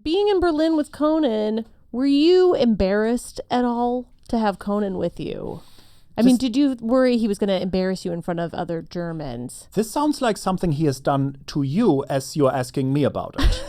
Being in Berlin with Conan, were you embarrassed at all to have Conan with you? I mean, did you worry he was going to embarrass you in front of other Germans? This sounds like something he has done to you as you're asking me about it.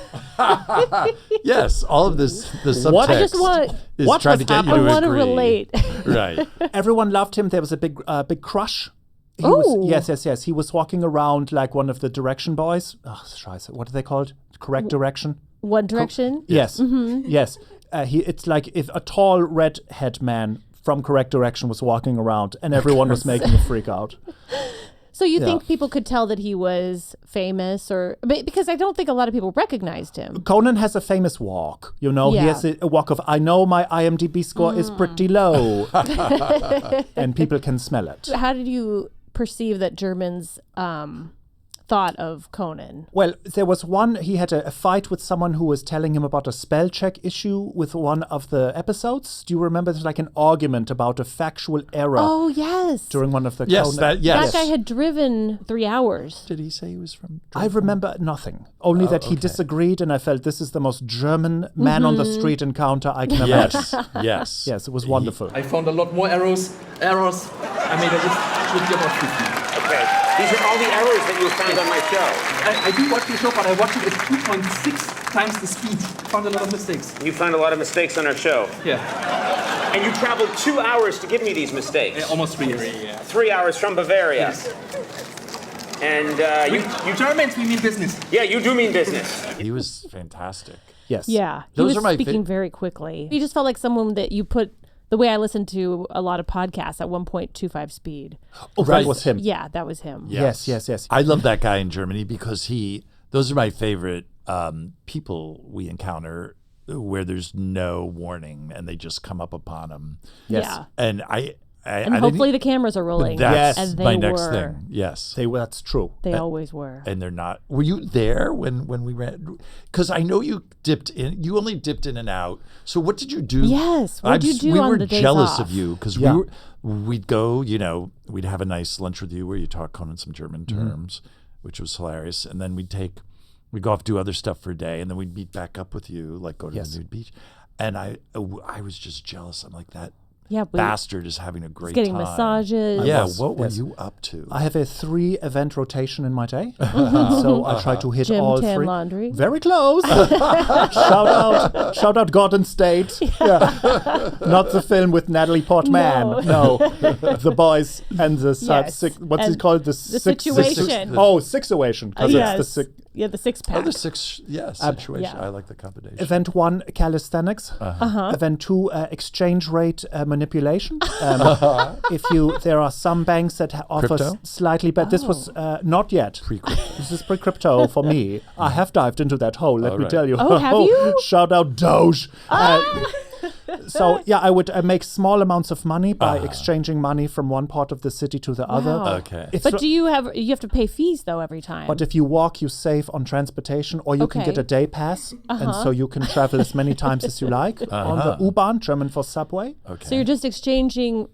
Yes, all of this, the subtext I just want, is trying to get you to agree. I want to relate. Right. Everyone loved him. There was a big crush. Yes. He was walking around like one of the Direction boys. Oh, scheiße. What are they called? Correct Direction? One Direction? Yes. Yes. It's like if a tall redhead man from Correct Direction was walking around and everyone was making a freak out. So you think people could tell that he was famous because I don't think a lot of people recognized him. Conan has a famous walk, He has a walk of, I know my IMDb score is pretty low. And people can smell it. How did you perceive that Germans thought of Conan? Well, there was he had a fight with someone who was telling him about a spell check issue with one of the episodes. Do you remember? There's like an argument about a factual error. Oh, yes. During one of the Conan. That guy had driven 3 hours. Did he say he was from Germany? I remember nothing. Only that he disagreed, and I felt this is the most German man on the street encounter I can imagine. Yes. Yes, it was wonderful. I found a lot more errors. I made a list with about 50. Okay. These are all the errors that you found on my show. I do watch the show, but I watch it at 2.6 times the speed. Found a lot of mistakes. You found a lot of mistakes on our show. Yeah. And you traveled 2 hours to give me these mistakes. Almost 3 years. 3 hours from Bavaria. Yes. And you Germans, we mean business. Yeah, you do mean business. He was fantastic. Yes. Yeah. He was speaking very quickly. He just felt like someone that you put, the way I listened to a lot of podcasts, at 1.25 speed. Oh, that was him. Yeah, that was him. Yes. I love that guy in Germany because those are my favorite people we encounter where there's no warning and they just come up upon him. Yes. Yeah. And And hopefully the cameras are rolling. That's as they my next were. thing. Yes. That's true. They always were. And they're not. Were you there when we ran? Because I know you dipped in. You only dipped in and out. So what did you do? Yes. What did you do on the days We were jealous off? of you because we'd go, we'd have a nice lunch with you where you talk Conan some German terms, which was hilarious. And then we'd go off do other stuff for a day. And then we'd meet back up with you, like go to the nude beach. And I was just jealous. I'm like, that bastard is having a great getting time. massages. Yeah, what were you up to? I have a 3-event rotation in my day, so I try to hit Gym, all tan, 3. laundry. Very close. Shout out Garden State. Yeah. Not the film with Natalie Portman. No. The boys and the what's it called? The situation. Situation. Because Yes. it's the the 6-pack. Oh, the situation. yeah. I like the combination. Event 1, calisthenics. Event 2, exchange rate manipulation. There are some banks that offer Crypto? slightly better. This was not yet. Pre-crypto. This is pre-crypto for me. I have dived into that hole, let me tell you. Oh, have you? Shout out Doge. So, I would make small amounts of money by exchanging money from one part of the city to the other. Wow. Okay. But do you have to pay fees though every time? But if you walk, you save on transportation, or you can get a day pass, and so you can travel as many times as you like on the U-Bahn, German for subway. Okay. So you're just exchanging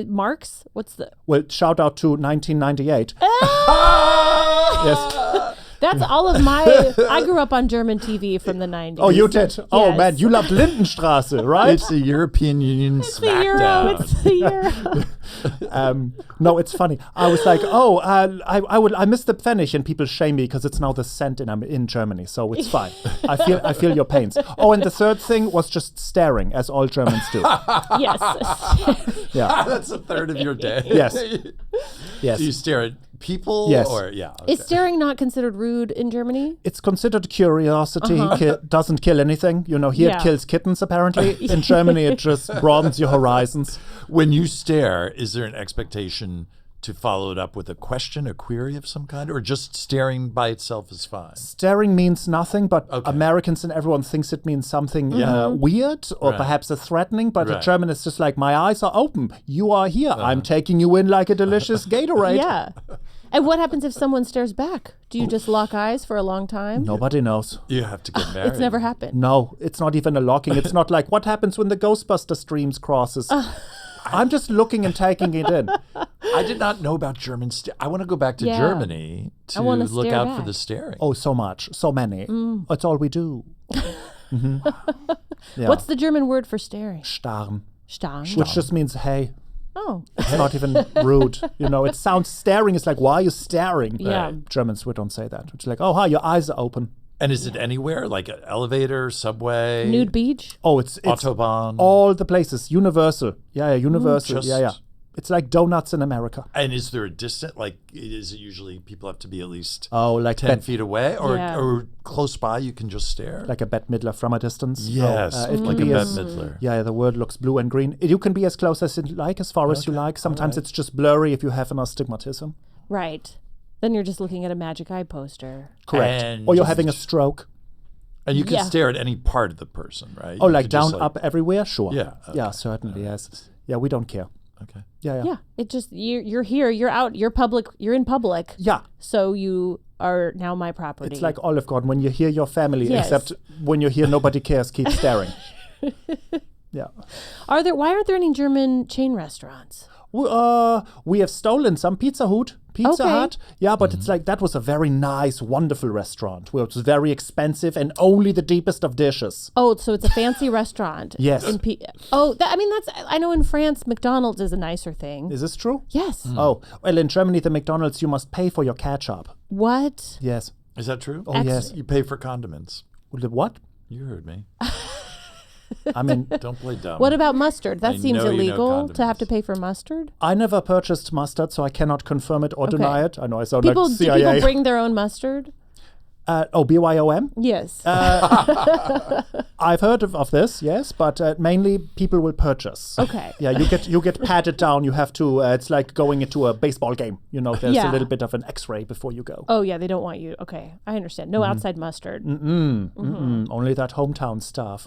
marks? What's the... Well, shout out to 1998. Yes. That's all of my... I grew up on German TV from the 90s. Oh, you did? Oh, Yes. man, you loved Lindenstraße, right? It's the European Union smackdown. It's the Euro. No, it's funny. I was like, I miss the Pfennig, and people shame me because it's now the cent in Germany, so it's fine. I feel your pains. Oh, and the third thing was just staring, as all Germans do. Yes. Yeah. That's a third of your day. Yes. Yes. Do you stare at people? Yes. Or, okay. Is staring not considered rude in Germany? It's considered curiosity. Doesn't kill anything. Here it kills kittens, apparently. In Germany, it just broadens your horizons. When you stare, is there an expectation to follow it up with a question, a query of some kind, or just staring by itself is fine? Staring means nothing, but Americans and everyone thinks it means something weird or perhaps a threatening, but a German is just like, my eyes are open. You are here. I'm taking you in like a delicious Gatorade. Yeah. And what happens if someone stares back? Do you just lock eyes for a long time? Nobody knows. You have to get married. It's never happened. No, it's not even a locking. It's not like, what happens when the Ghostbuster streams crosses? I'm just looking and taking it in. I did not know about German I want to go back to Germany to look stare out back. for the staring. Oh, so much. So many. That's all we do. Yeah. What's the German word for staring? Starren, Starren. which just means hey. Oh. It's not even rude. You know, it sounds staring. It's like, why are you staring? Yeah. Germans would don't say that. It's like, oh, hi, your eyes are open. And is it anywhere? Like an elevator, subway? Nude beach? Oh, it's Autobahn? all the places. Universal. Yeah, universal. Just- Yeah. It's like donuts in America. And is there a distance? Like, is it usually people have to be at least Oh, like 10 feet away? Or, Yeah. or close by, you can just stare? like a Bette Midler from a distance. yes, Oh, it like can a be Bette as, Midler. Yeah, the word looks blue and green. You can be as close as you like, as far as you like. Sometimes it's just blurry if you have an astigmatism. Right. Then you're just looking at a magic eye poster. Correct. And or you're just- having a stroke. And you can Yeah. stare at any part of the person, right? Oh, You like could down, just, up, everywhere? Sure. Yeah, Yeah, okay. certainly, yes. Yeah, we don't care. Okay. Yeah. Yeah. It just you're here, you're out, you're public, you're in public. Yeah. So you are now my property. It's like Olive Garden when you hear your family, Yes. except when you hear nobody cares, keep staring. Yeah. why aren't there any German chain restaurants? We have stolen some Pizza Hut. Pizza Okay. Hut. Yeah, but it's like that was a very nice, wonderful restaurant where it was very expensive and only the deepest of dishes. Oh, so it's a fancy restaurant. Yes. I know in France, McDonald's is a nicer thing. Is this true? Yes. Oh, well, in Germany, the McDonald's, you must pay for your ketchup. What? Yes. Is that true? Oh, yes. You pay for condiments. What? You heard me. I mean, Don't play dumb. What about mustard? That I seems know you know illegal to have to condiments. pay for mustard. I never purchased mustard, so I cannot confirm it or deny it. I know I sound Do like CIA. people bring their own mustard? BYOM? Yes. I've heard of this, yes, but mainly people will purchase. Okay. Yeah, you get patted down. You have to. It's like going into a baseball game. You know, there's Yeah. a little bit of an X-ray before you go. Oh yeah, they don't want you. Okay, I understand. No outside mustard. Only that hometown stuff.